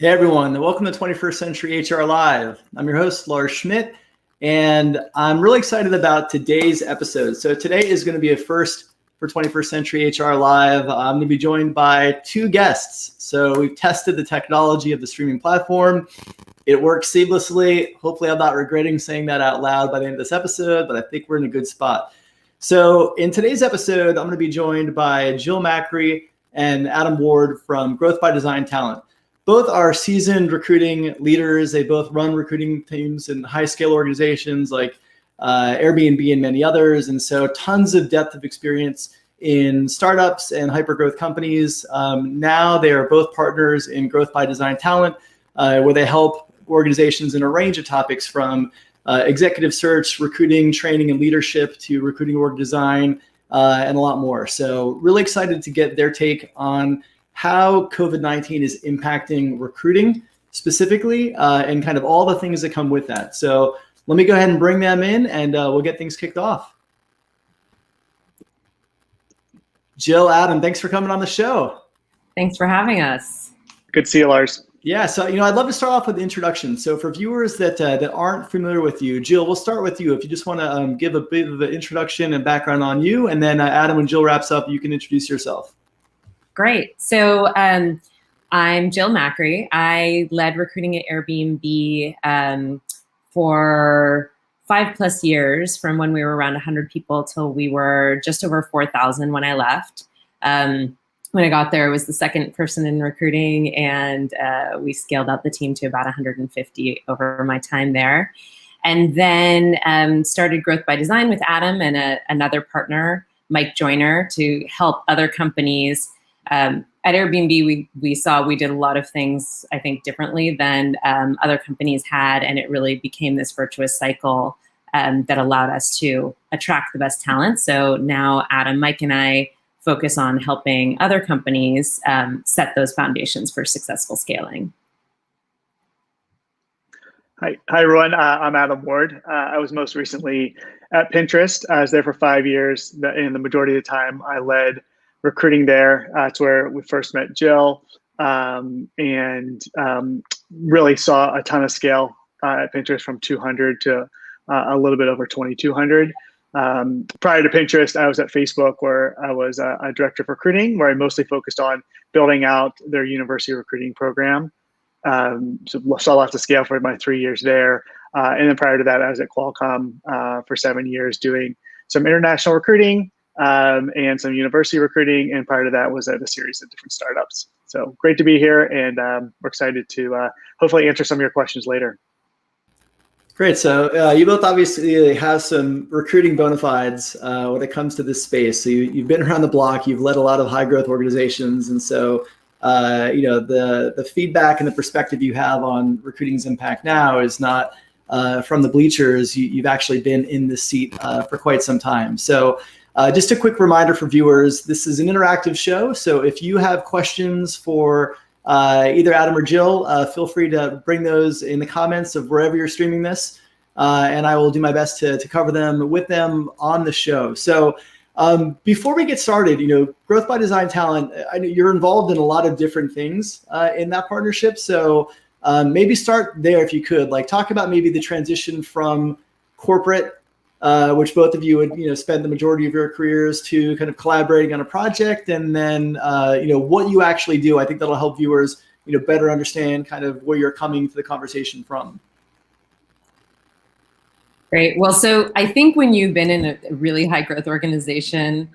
Hey everyone, welcome to 21st Century HR Live. I'm your host, Lars Schmidt, and I'm really excited about today's episode. So today is going to be a first for 21st Century HR Live. I'm going to be joined by two guests. So we've tested the technology of the streaming platform. It works seamlessly. Hopefully I'm not regretting saying that out loud by the end of this episode, but I think we're in a good spot. So in today's episode, I'm going to be joined by Jill Macri and Adam Ward from Growth by Design Talent. Both are seasoned recruiting leaders. They both run recruiting teams in high-scale organizations like Airbnb and many others. And so tons of depth of experience in startups and hyper-growth companies. Now they are both partners in Growth by Design Talent, where they help organizations in a range of topics from executive search, recruiting, training, and leadership to recruiting org design, and a lot more. So really excited to get their take on how COVID-19 is impacting recruiting specifically, and kind of all the things that come with that. So let me go ahead and bring them in and we'll get things kicked off. Jill, Adam, thanks for coming on the show. Thanks for having us. Good to see you, Lars. Yeah, so I'd love to start off with the introduction. So for viewers that aren't familiar with you, Jill, we'll start with you. If you just want to give a bit of an introduction and background on you, and then Adam, when Jill wraps up, you can introduce yourself. Great. So I'm Jill Macri. I led recruiting at Airbnb for 5+ years, from when we were around 100 people till we were just over 4,000 when I left. When I got there, I was the second person in recruiting, and we scaled out the team to about 150 over my time there. And then started Growth by Design with Adam and another partner, Mike Joyner, to help other companies. At Airbnb, we saw we did a lot of things, I think, differently than other companies had, and it really became this virtuous cycle that allowed us to attract the best talent. So now Adam, Mike, and I focus on helping other companies set those foundations for successful scaling. Hi everyone. I'm Adam Ward. I was most recently at Pinterest. I was there for 5 years, and the majority of the time I led recruiting there. That's where we first met Jill, and really saw a ton of scale at Pinterest, from 200 to a little bit over 2,200. Prior to Pinterest, I was at Facebook, where I was a director of recruiting, where I mostly focused on building out their university recruiting program. So saw lots of scale for my 3 years there. And then prior to that, I was at Qualcomm for 7 years doing some international recruiting and some university recruiting. And prior to that was at a series of different startups. So great to be here, and we're excited to hopefully answer some of your questions later. Great. So you both obviously have some recruiting bona fides when it comes to this space. So you've been around the block, you've led a lot of high growth organizations. And so, the feedback and the perspective you have on recruiting's impact now is not from the bleachers. You've actually been in this seat for quite some time. So just a quick reminder for viewers, this is an interactive show. So if you have questions for either Adam or Jill, feel free to bring those in the comments of wherever you're streaming this, and I will do my best to cover them with them on the show. So before we get started, Growth by Design Talent, I know you're involved in a lot of different things in that partnership. So maybe start there if you could, like talk about maybe the transition from corporate, which both of you would spend the majority of your careers, to kind of collaborating on a project, and then what you actually do. I think that'll help viewers better understand kind of where you're coming to the conversation from. Great. Well, so I think when you've been in a really high growth organization,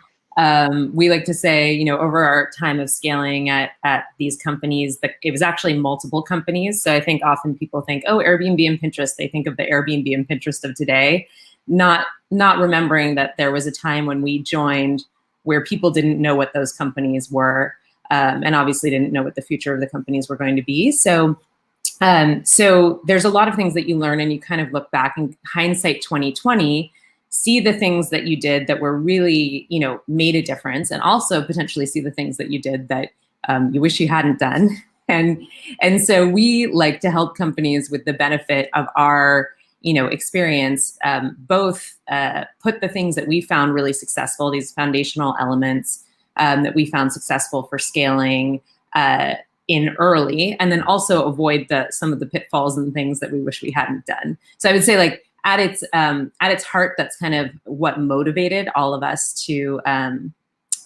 we like to say, over our time of scaling at these companies, that it was actually multiple companies. So I think often people think, oh, Airbnb and Pinterest, they think of the Airbnb and Pinterest of today, not remembering that there was a time when we joined where people didn't know what those companies were, and obviously didn't know what the future of the companies were going to be. So there's a lot of things that you learn, and you kind of look back in hindsight 2020, see the things that you did that were really, made a difference, and also potentially see the things that you did that you wish you hadn't done. And so we like to help companies with the benefit of our experience, both put the things that we found really successful, these foundational elements that we found successful for scaling, in early, and then also avoid some of the pitfalls and things that we wish we hadn't done. So I would say, like, at its heart, that's kind of what motivated all of us to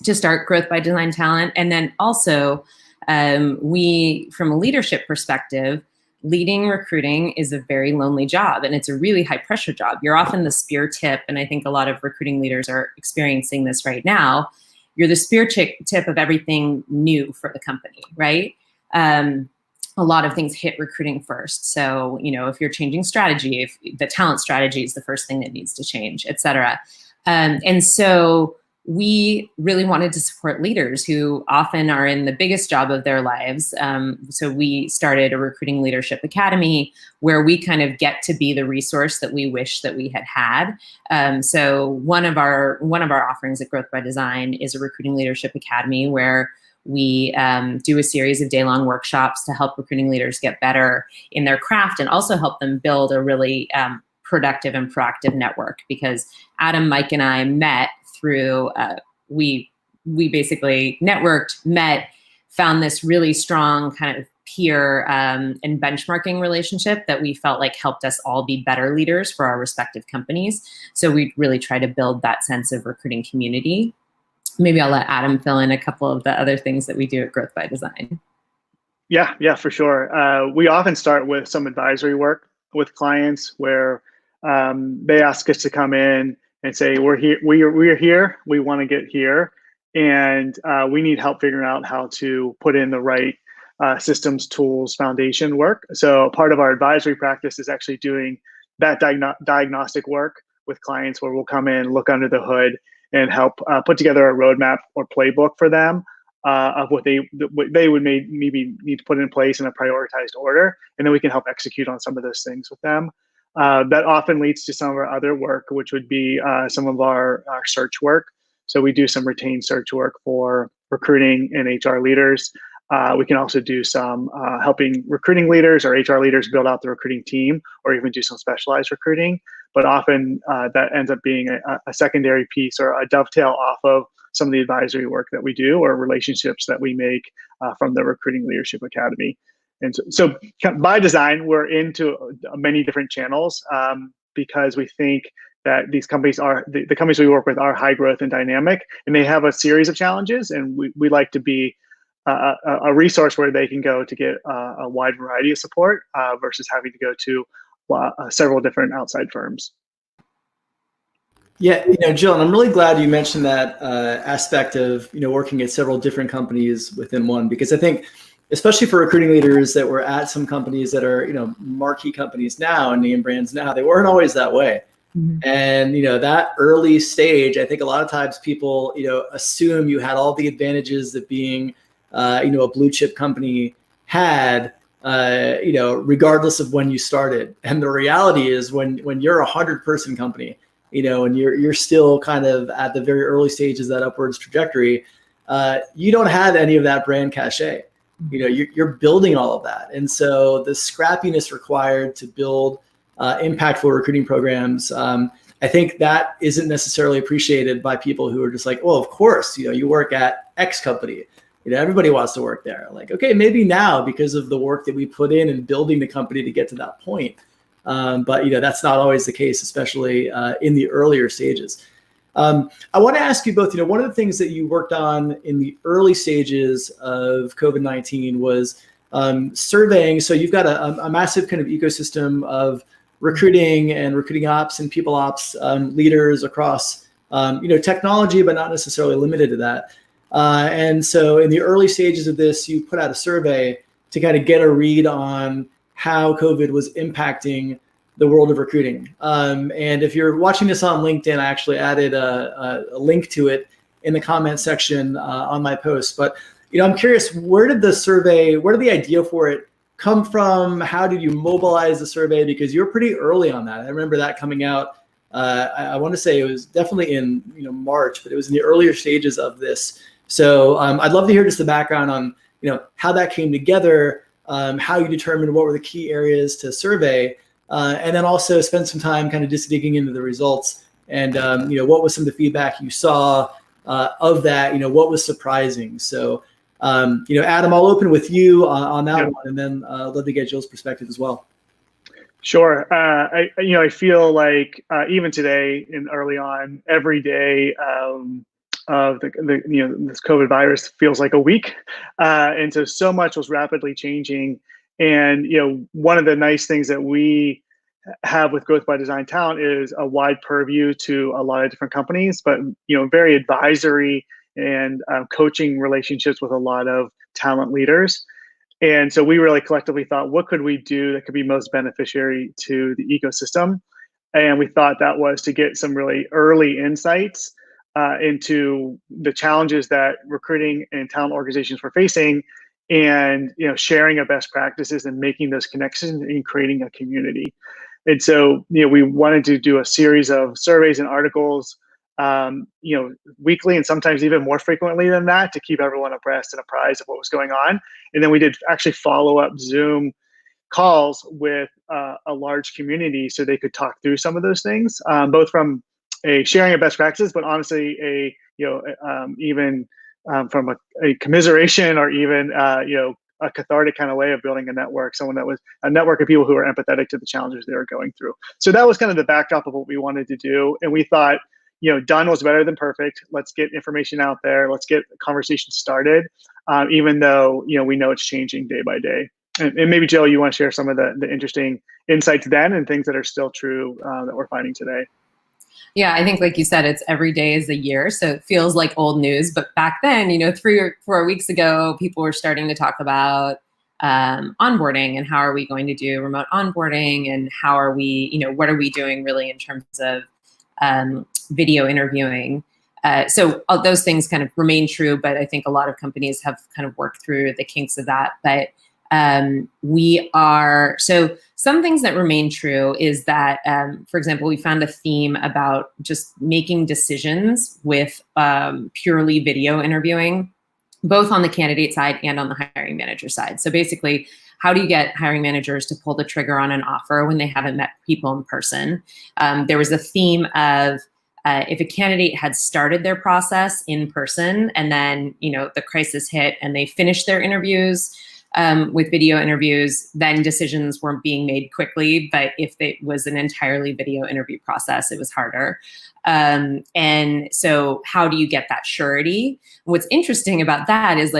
start Growth by Design Talent. And then also, we, from a leadership perspective, leading recruiting is a very lonely job, and it's a really high pressure job. You're often the spear tip, and I think a lot of recruiting leaders are experiencing this right now. You're the spear tip of everything new for the company, right? A lot of things hit recruiting first. So, if you're changing strategy, if the talent strategy is the first thing that needs to change, et cetera. And so we really wanted to support leaders who often are in the biggest job of their lives. So we started a recruiting leadership academy where we kind of get to be the resource that we wish that we had had. So one of our offerings at Growth by Design is a recruiting leadership academy where we do a series of day-long workshops to help recruiting leaders get better in their craft and also help them build a really productive and proactive network. Because Adam, Mike, and I met through, we basically networked, met, found this really strong kind of peer and benchmarking relationship that we felt like helped us all be better leaders for our respective companies. So we really try to build that sense of recruiting community. Maybe I'll let Adam fill in a couple of the other things that we do at Growth by Design. Yeah, for sure. We often start with some advisory work with clients where they ask us to come in and say, we're here, we want to get here, and we need help figuring out how to put in the right systems, tools, foundation work. So part of our advisory practice is actually doing that diagnostic work with clients where we'll come in, look under the hood, and help put together a roadmap or playbook for them of what they would maybe need to put in place in a prioritized order, and then we can help execute on some of those things with them. That often leads to some of our other work, which would be some of our search work. So we do some retained search work for recruiting and HR leaders. We can also do some helping recruiting leaders or HR leaders build out the recruiting team, or even do some specialized recruiting. But often that ends up being a secondary piece or a dovetail off of some of the advisory work that we do or relationships that we make from the Recruiting Leadership Academy. And so by design, we're into many different channels because we think that these companies are, the companies we work with are high growth and dynamic, and they have a series of challenges. And we like to be a resource where they can go to get a wide variety of support versus having to go to several different outside firms. Yeah, Jill, and I'm really glad you mentioned that aspect of, working at several different companies within one, because I think, especially for recruiting leaders that were at some companies that are, marquee companies now and name brands now, they weren't always that way. Mm-hmm. And, that early stage, I think a lot of times people, assume you had all the advantages that being, a blue chip company had, regardless of when you started. And the reality is when you're 100-person company, and you're still kind of at the very early stages of that upwards trajectory, you don't have any of that brand cachet. You're building all of that. And so the scrappiness required to build impactful recruiting programs, I think that isn't necessarily appreciated by people who are just like, well, of course, you work at X company. Everybody wants to work there. Like, okay, maybe now because of the work that we put in building the company to get to that point. But that's not always the case, especially in the earlier stages. I want to ask you both, one of the things that you worked on in the early stages of COVID-19 was surveying. So you've got a massive kind of ecosystem of recruiting and recruiting ops and people ops leaders across, technology, but not necessarily limited to that. And so in the early stages of this, you put out a survey to kind of get a read on how COVID was impacting the world of recruiting. And if you're watching this on LinkedIn, I actually added a link to it in the comment section on my post. But I'm curious, where did the idea for it come from? How did you mobilize the survey? Because you were pretty early on that. I remember that coming out. I want to say it was definitely in March, but it was in the earlier stages of this. So I'd love to hear just the background on how that came together, how you determined what were the key areas to survey, and then also spend some time kind of just digging into the results and what was some of the feedback you saw of that, what was surprising. So Adam, I'll open with you on that Yeah. one, and then love to get Jill's perspective as well. Sure. I feel like even today and early on, every day of this COVID virus feels like a week, and so much was rapidly changing. And one of the nice things that we have with Growth by Design Talent is a wide purview to a lot of different companies, but very advisory and coaching relationships with a lot of talent leaders. And so we really collectively thought, what could we do that could be most beneficiary to the ecosystem? And we thought that was to get some really early insights into the challenges that recruiting and talent organizations were facing, and sharing of best practices and making those connections and creating a community. And so we wanted to do a series of surveys and articles weekly, and sometimes even more frequently than that, to keep everyone abreast and apprised of what was going on. And then we did actually follow-up Zoom calls with a large community so they could talk through some of those things, both from a sharing of best practices, but honestly even from a commiseration, or even a cathartic kind of way of building a network, someone that was a network of people who are empathetic to the challenges they were going through. So that was kind of the backdrop of what we wanted to do. And we thought, done was better than perfect. Let's get information out there. Let's get conversations started, even though, we know it's changing day by day. And maybe, Jill, you want to share some of the interesting insights then and things that are still true that we're finding today. Yeah, I think, like you said, it's every day is a year. So it feels like old news. But back then, 3 or 4 weeks ago, people were starting to talk about onboarding, and how are we going to do remote onboarding, and how are we, what are we doing really in terms of video interviewing. So all those things kind of remain true, but I think a lot of companies have kind of worked through the kinks of that. But so some things that remain true is that, for example, we found a theme about just making decisions with purely video interviewing, both on the candidate side and on the hiring manager side. So basically, how do you get hiring managers to pull the trigger on an offer when they haven't met people in person? There was a theme of if a candidate had started their process in person, and then the crisis hit and they finished their interviews with video interviews, then decisions weren't being made quickly. But if it was an entirely video interview process, it was harder. And so how do you get that surety? What's interesting about that is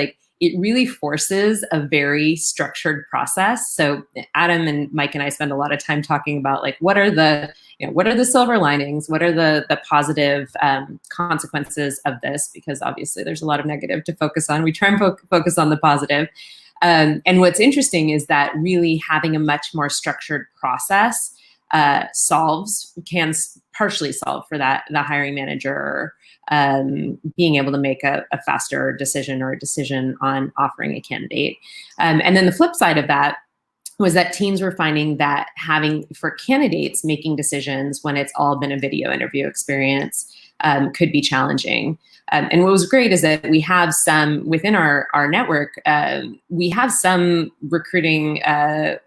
it really forces a very structured process. So Adam and Mike and I spend a lot of time talking about what are the silver linings? What are the positive consequences of this? Because obviously there's a lot of negative to focus on. We try and focus on the positive. And what's interesting is that really having a much more structured process can partially solve for that, the hiring manager being able to make a faster decision, or a decision on offering a candidate. And then the flip side of that was that teams were finding that for candidates making decisions when it's all been a video interview experience could be challenging. And what was great is that we have some within our network, we have some recruiting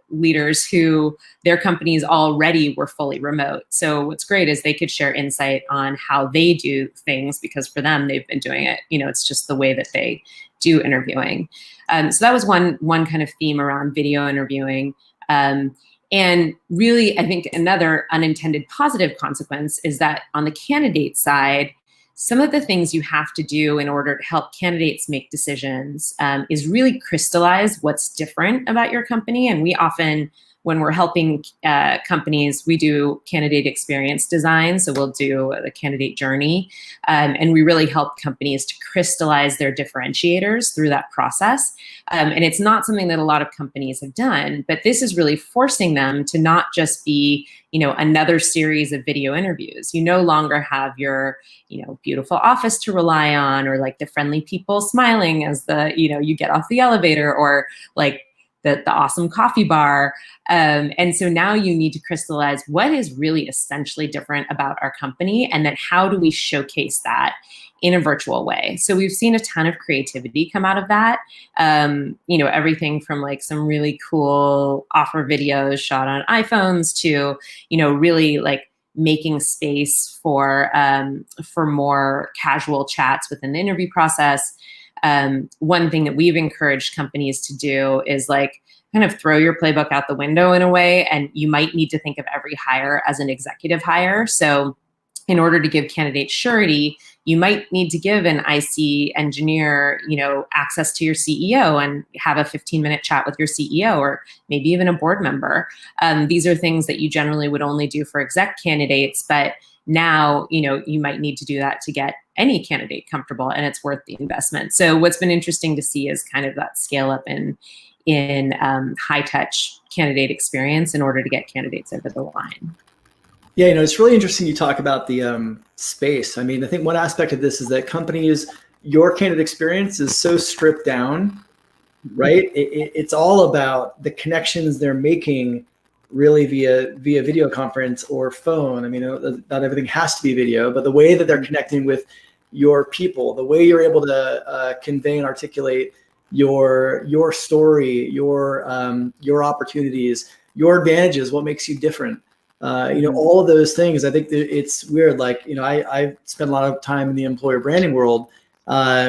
leaders who their companies already were fully remote. So what's great is they could share insight on how they do things, because for them, they've been doing it. It's just the way that they do interviewing. So that was one kind of theme around video interviewing. And really, I think another unintended positive consequence is that on the candidate side, some of the things you have to do in order to help candidates make decisions is really crystallize what's different about your company. And we often, when we're helping companies, we do candidate experience design. So we'll do the candidate journey. And we really help companies to crystallize their differentiators through that process. And it's not something that a lot of companies have done, but this is really forcing them to not just be, another series of video interviews. You no longer have your, beautiful office to rely on, or the friendly people smiling as you get off the elevator, or the awesome coffee bar. And so now you need to crystallize what is really essentially different about our company, and then how do we showcase that in a virtual way. So we've seen a ton of creativity come out of that. Everything from some really cool offer videos shot on iPhones to, really making space for more casual chats within the interview process. one thing that we've encouraged companies to do is like kind of throw your playbook out the window in a way, and you might need to think of every hire as an executive hire. So in order to give candidates surety, you might need to give an IC engineer, access to your CEO and have a 15-minute chat with your CEO, or maybe even a board member. These are things that you generally would only do for exec candidates, but now, you might need to do that to get any candidate comfortable, and it's worth the investment. So what's been interesting to see is kind of that scale up in high touch candidate experience in order to get candidates over the line. Yeah, it's really interesting you talk about the space. I mean, I think one aspect of this is that companies, your candidate experience is so stripped down, right? It's all about the connections they're making really via video conference or phone. I mean, not everything has to be video, but the way that they're connecting with your people, the way you're able to convey and articulate your story, your opportunities, your advantages, what makes you different. All of those things. I think it's weird. Like, I spend a lot of time in the employer branding world,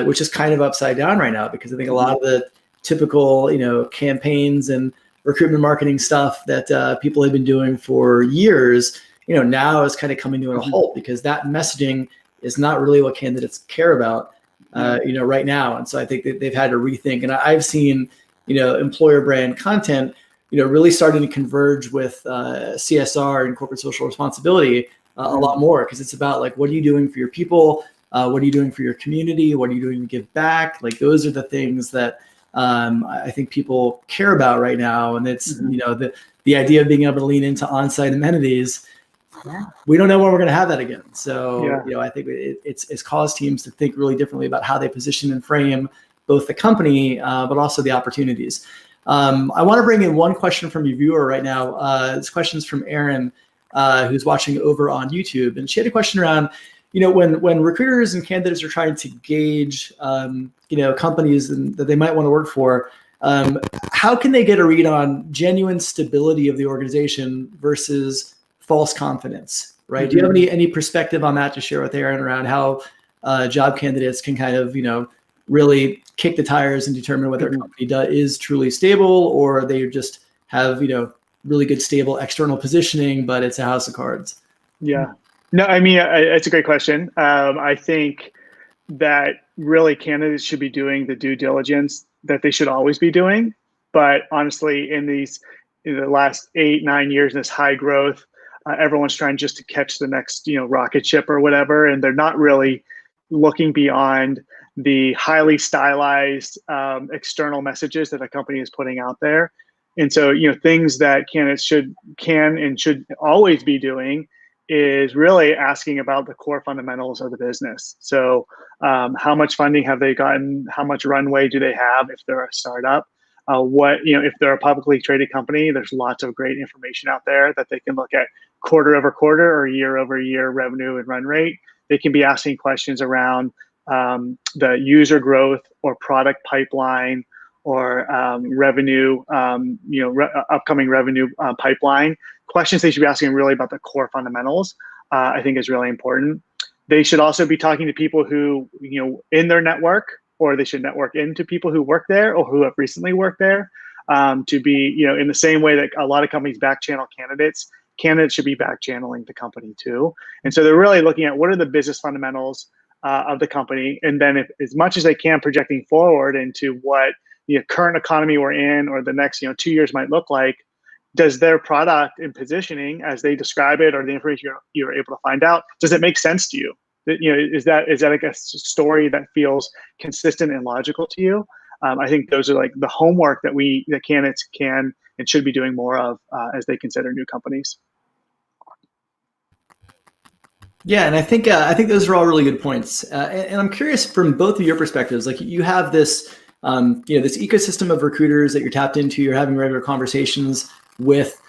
which is kind of upside down right now, because I think a lot of the typical, campaigns and recruitment marketing stuff that people have been doing for years, now is kind of coming to a halt, because that messaging is not really what candidates care about, right now. And so I think that they've had to rethink. And I've seen, employer brand content, really starting to converge with CSR and corporate social responsibility a lot more, because it's about like, what are you doing for your people? What are you doing for your community? What are you doing to give back? Like, those are the things that I think people care about right now. And it's, the idea of being able to lean into on-site amenities. Yeah. We don't know when we're going to have that again. So, I think it's caused teams to think really differently about how they position and frame both the company, but also the opportunities. I want to bring in one question from your viewer right now. This question is from Erin, who's watching over on YouTube. And she had a question around, when recruiters and candidates are trying to gauge, companies that they might want to work for, how can they get a read on genuine stability of the organization versus false confidence, right? Do you have any perspective on that to share with Erin around how job candidates can kind of, really kick the tires and determine whether a company is truly stable, or they just have, really good, stable external positioning, but it's a house of cards? Yeah. No, I mean, it's a great question. I think that really candidates should be doing the due diligence that they should always be doing. But honestly, in the last 8-9 years, in this high growth, everyone's trying just to catch the next, rocket ship or whatever. And they're not really looking beyond the highly stylized external messages that a company is putting out there. And so, things that candidates can and should always be doing is really asking about the core fundamentals of the business. So how much funding have they gotten? How much runway do they have if they're a startup? If they're a publicly traded company, there's lots of great information out there that they can look at quarter over quarter or year over year revenue and run rate. They can be asking questions around the user growth or product pipeline or revenue, upcoming revenue pipeline. Questions they should be asking really about the core fundamentals, I think is really important. They should also be talking to people who, in their network, or they should network into people who work there or who have recently worked there, to be, in the same way that a lot of companies back channel candidates should be back channeling the company too. And so they're really looking at what are the business fundamentals of the company, and then as much as they can, projecting forward into what the current economy we're in or the next 2 years might look like. Does their product and positioning as they describe it, or the information you're able to find out, does it make sense to you? Is that like a story that feels consistent and logical to you? I think those are like the homework that candidates can and should be doing more of as they consider new companies. Yeah, and I think those are all really good points. And I'm curious from both of your perspectives. Like, you have this, this ecosystem of recruiters that you're tapped into. You're having regular conversations with.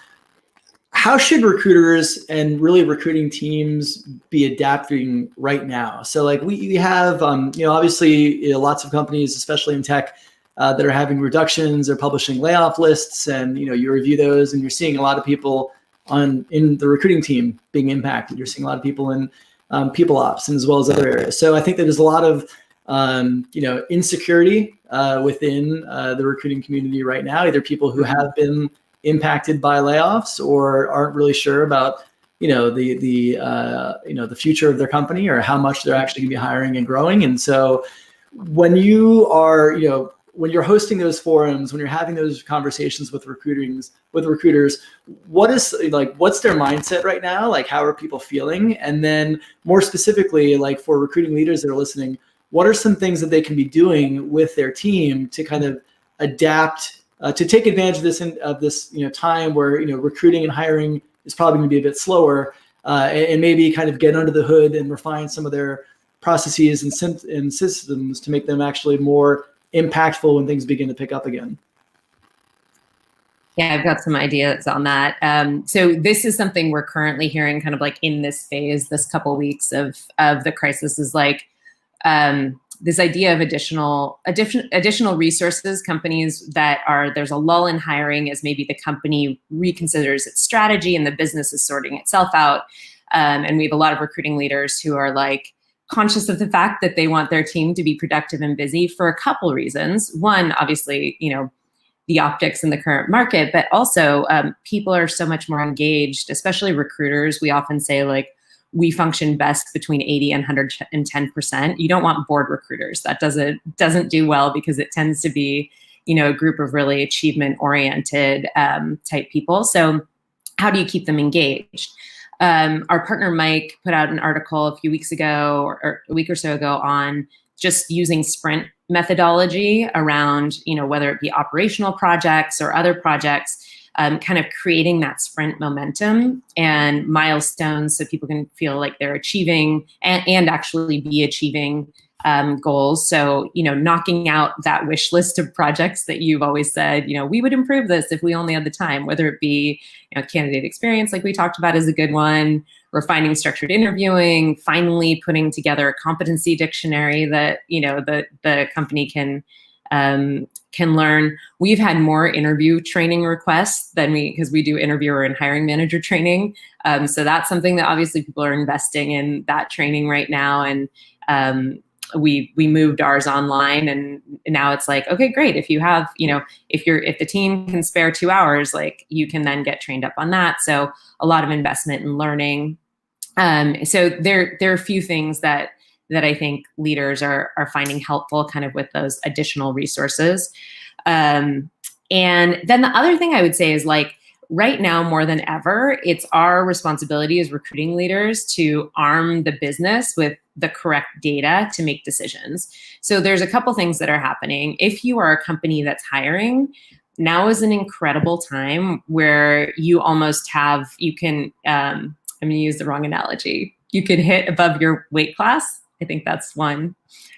How should recruiters and really recruiting teams be adapting right now? So, like, we have, obviously, lots of companies, especially in tech, that are having reductions or publishing layoff lists, and you review those, and you're seeing a lot of people in the recruiting team being impacted. You're seeing a lot of people in people ops, and as well as other areas. So I think that there's a lot of insecurity within the recruiting community right now, either people who have been impacted by layoffs or aren't really sure about the future of their company or how much they're actually going to be hiring and growing. And so when you are, when you're hosting those forums, when you're having those conversations with recruiters, what's their mindset right now? Like, how are people feeling? And then more specifically, like for recruiting leaders that are listening, what are some things that they can be doing with their team to kind of adapt, to take advantage of this time where, recruiting and hiring is probably going to be a bit slower, and maybe kind of get under the hood and refine some of their processes and systems to make them actually more impactful when things begin to pick up again? Yeah, I've got some ideas on that. So this is something we're currently hearing kind of like in this phase, this couple of weeks of the crisis, is like this idea of additional resources, companies that there's a lull in hiring as maybe the company reconsiders its strategy and the business is sorting itself out. And we have a lot of recruiting leaders who are like conscious of the fact that they want their team to be productive and busy for a couple reasons. One, obviously, the optics in the current market, but also people are so much more engaged, especially recruiters. We often say like, we function best between 80 and 110%. You don't want bored recruiters. That doesn't do well because it tends to be, a group of really achievement-oriented type people. So how do you keep them engaged? Our partner Mike put out an article a few weeks ago or a week or so ago on just using sprint methodology around, whether it be operational projects or other projects, kind of creating that sprint momentum and milestones so people can feel like they're achieving and actually be achieving goals. So, knocking out that wish list of projects that you've always said, we would improve this if we only had the time, whether it be, candidate experience, like we talked about, is a good one, refining structured interviewing, finally putting together a competency dictionary that, the company can learn. We've had more interview training requests because we do interviewer and hiring manager training. So that's something that obviously people are investing in that training right now. And we moved ours online, and now it's like, okay, great. If you have, if the team can spare 2 hours, like you can then get trained up on that. So a lot of investment in learning. So there are a few things that I think leaders are finding helpful kind of with those additional resources. And then the other thing I would say is like, right now more than ever, it's our responsibility as recruiting leaders to arm the business with the correct data to make decisions. So there's a couple things that are happening. If you are a company that's hiring, now is an incredible time where you almost have, I'm going to use the wrong analogy. You can hit above your weight class. I think that's one.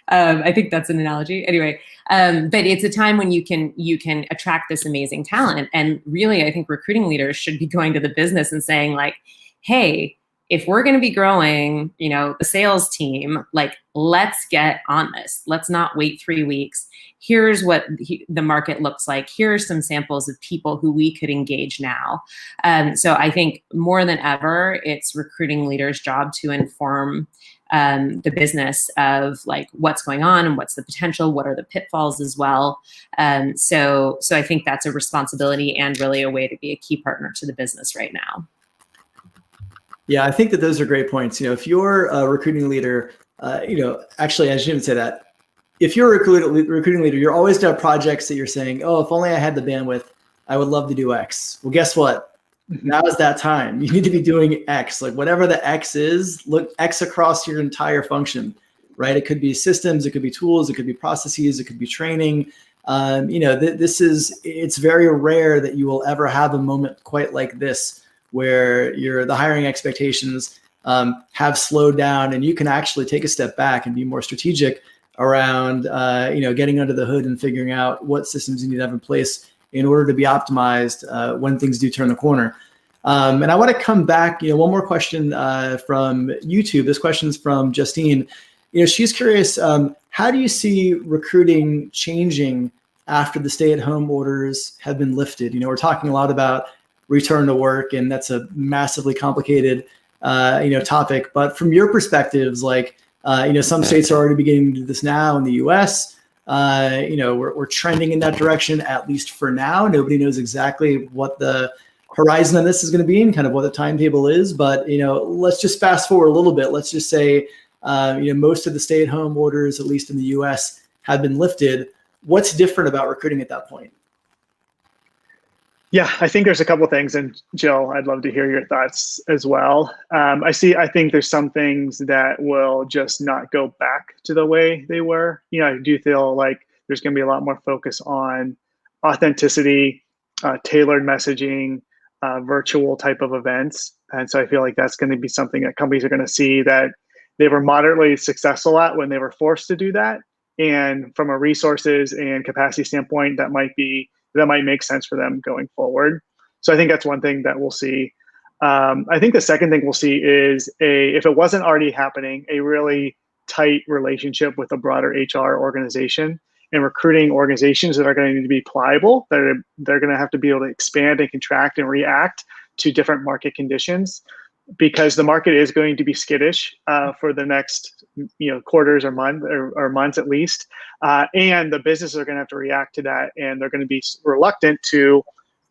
I think that's an analogy. Anyway, but it's a time when you can attract this amazing talent. And really, I think recruiting leaders should be going to the business and saying like, hey, if we're going to be growing, the sales team, like, let's get on this. Let's not wait 3 weeks. Here's what the market looks like. Here are some samples of people who we could engage now. So I think more than ever, it's recruiting leaders' job to inform the business of like what's going on and what's the potential, what are the pitfalls as well. So I think that's a responsibility and really a way to be a key partner to the business right now. Yeah, I think that those are great points. If you're a recruiting leader, actually, I shouldn't say that. If you're a recruiting leader, you're always going to have projects that you're saying, oh, if only I had the bandwidth, I would love to do X. Well, guess what? Now is that time. You need to be doing X. Like whatever the X is, look X across your entire function, right? It could be systems, it could be tools, it could be processes, it could be training. It's very rare that you will ever have a moment quite like this where the hiring expectations have slowed down and you can actually take a step back and be more strategic around, getting under the hood and figuring out what systems you need to have in place in order to be optimized when things do turn the corner. And I want to come back, one more question from YouTube. This question's from Justine. She's curious, how do you see recruiting changing after the stay-at-home orders have been lifted? We're talking a lot about return to work, and that's a massively complicated, topic. But from your perspectives, like, Some states are already beginning to do this now in the U.S. We're trending in that direction, at least for now. Nobody knows exactly what the horizon on this is going to be and kind of what the timetable is. But, let's just fast forward a little bit. Let's just say, most of the stay-at-home orders, at least in the U.S., have been lifted. What's different about recruiting at that point? Yeah, I think there's a couple of things, and Jill, I'd love to hear your thoughts as well. I think there's some things that will just not go back to the way they were. I do feel like there's going to be a lot more focus on authenticity, tailored messaging, virtual type of events. And so I feel like that's going to be something that companies are going to see that they were moderately successful at when they were forced to do that. And from a resources and capacity standpoint, that might make sense for them going forward. So I think that's one thing that we'll see. I think the second thing we'll see is if it wasn't already happening, a really tight relationship with a broader HR organization and recruiting organizations that are going to need to be pliable. They're going to have to be able to expand and contract and react to different market conditions, because the market is going to be skittish for the next quarters or months at least, and the businesses are going to have to react to that, and they're going to be reluctant to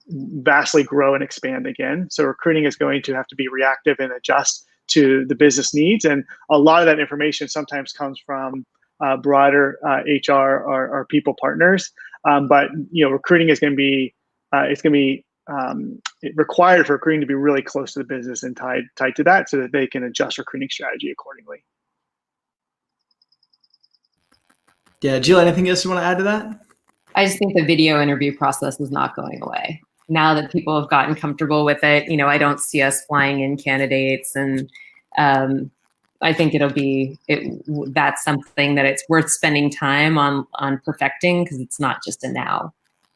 vastly grow and expand again. So recruiting is going to have to be reactive and adjust to the business needs, and a lot of that information sometimes comes from broader HR or people partners, but recruiting is going to be required for recruiting to be really close to the business and tied to that, so that they can adjust recruiting strategy accordingly. Yeah, Jill, anything else you want to add to that? I just think the video interview process is not going away. Now that people have gotten comfortable with it, I don't see us flying in candidates, and I think that's something that it's worth spending time on perfecting, because it's not just a now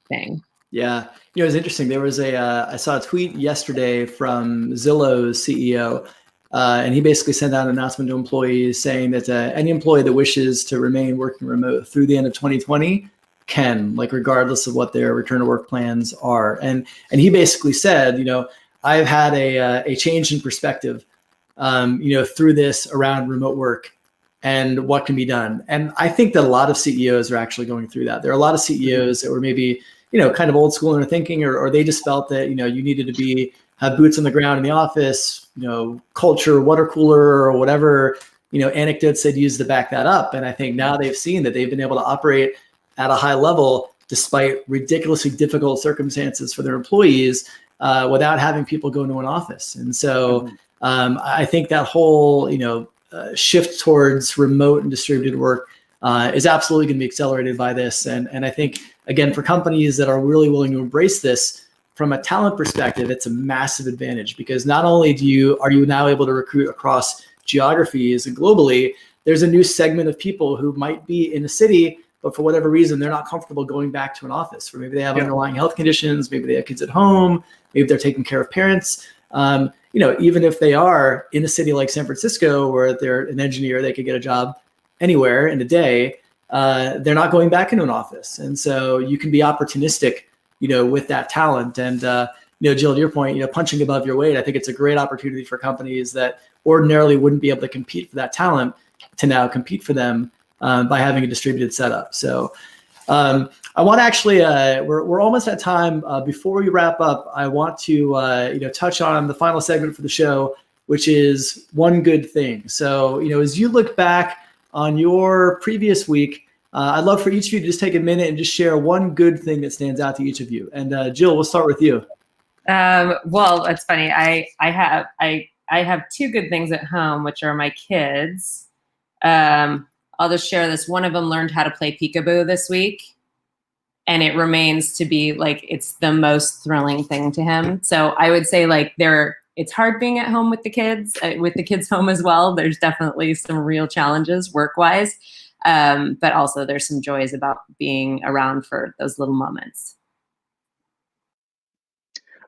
thing. Yeah, it was interesting. There was I saw a tweet yesterday from Zillow's CEO, and he basically sent out an announcement to employees saying that any employee that wishes to remain working remote through the end of 2020 can, regardless of what their return to work plans are. And he basically said, I've had a change in perspective, through this around remote work and what can be done. And I think that a lot of CEOs are actually going through that. There are a lot of CEOs that were maybe kind of old school in their thinking, or they just felt that, you needed to have boots on the ground in the office, culture, water cooler, or whatever, anecdotes they'd use to back that up. And I think now they've seen that they've been able to operate at a high level despite ridiculously difficult circumstances for their employees, without having people go into an office. And so I think that whole, shift towards remote and distributed work is absolutely going to be accelerated by this. And I think, again, for companies that are really willing to embrace this from a talent perspective, it's a massive advantage, because not only are you now able to recruit across geographies and globally, there's a new segment of people who might be in a city, but for whatever reason, they're not comfortable going back to an office, or maybe they have underlying health conditions, maybe they have kids at home, maybe they're taking care of parents. Even if they are in a city like San Francisco, where they're an engineer, they could get a job anywhere in a day. They're not going back into an office. And so you can be opportunistic, with that talent. And, Jill, to your point, punching above your weight, I think it's a great opportunity for companies that ordinarily wouldn't be able to compete for that talent to now compete for them by having a distributed setup. So I want to actually, we're almost at time. Before we wrap up, I want to, touch on the final segment for the show, which is one good thing. So, as you look back on your previous week, I'd love for each of you to just take a minute and just share one good thing that stands out to each of you. And Jill, we'll start with you. Well, it's funny. I have two good things at home, which are my kids. I'll just share this. One of them learned how to play peekaboo this week, and it remains to be it's the most thrilling thing to him. So I would say it's hard being at home with the kids home as well. There's definitely some real challenges work-wise. But also there's some joys about being around for those little moments.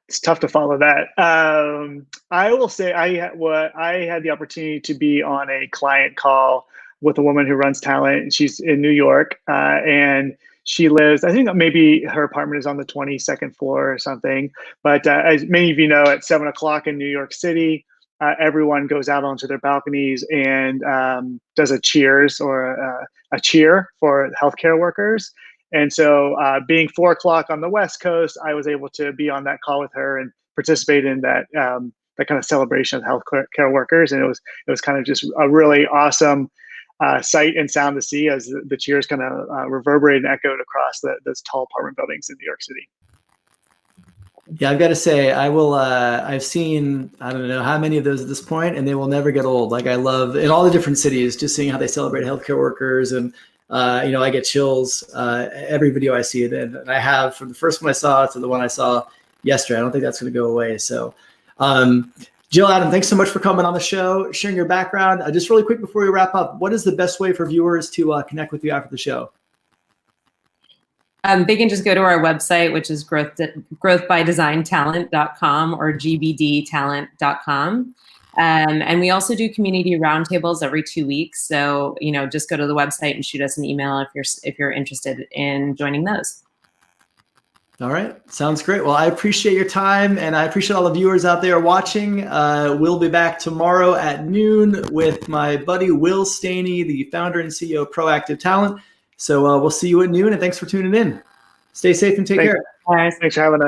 It's tough to follow that. I will say I had the opportunity to be on a client call with a woman who runs talent, and she's in New York, and she lives, I think maybe her apartment is on the 22nd floor or something. But as many of you know, at 7 o'clock in New York City, everyone goes out onto their balconies and does a cheers or a cheer for healthcare workers. And so being 4 o'clock on the West Coast, I was able to be on that call with her and participate in that that kind of celebration of healthcare workers. And it was kind of just a really awesome sight and sound to see as the cheers kind of reverberated and echoed across those tall apartment buildings in New York City. Yeah, I've got to say, I've seen, I don't know how many of those at this point, and they will never get old. Like I love in all the different cities, just seeing how they celebrate healthcare workers. And, I get chills every video I see it in. And I have from the first one I saw to the one I saw yesterday. I don't think that's going to go away. So, Jill, Adam, thanks so much for coming on the show, sharing your background. Just really quick before we wrap up, what is the best way for viewers to connect with you after the show? They can just go to our website, which is growthbydesigntalent.com or gbdtalent.com. And we also do community roundtables every 2 weeks. So, just go to the website and shoot us an email if you're interested in joining those. All right. Sounds great. Well, I appreciate your time, and I appreciate all the viewers out there watching. We'll be back tomorrow at noon with my buddy Will Staney, the founder and CEO of Proactive Talent. So we'll see you at noon, and thanks for tuning in. Stay safe and take care. Thanks for having us.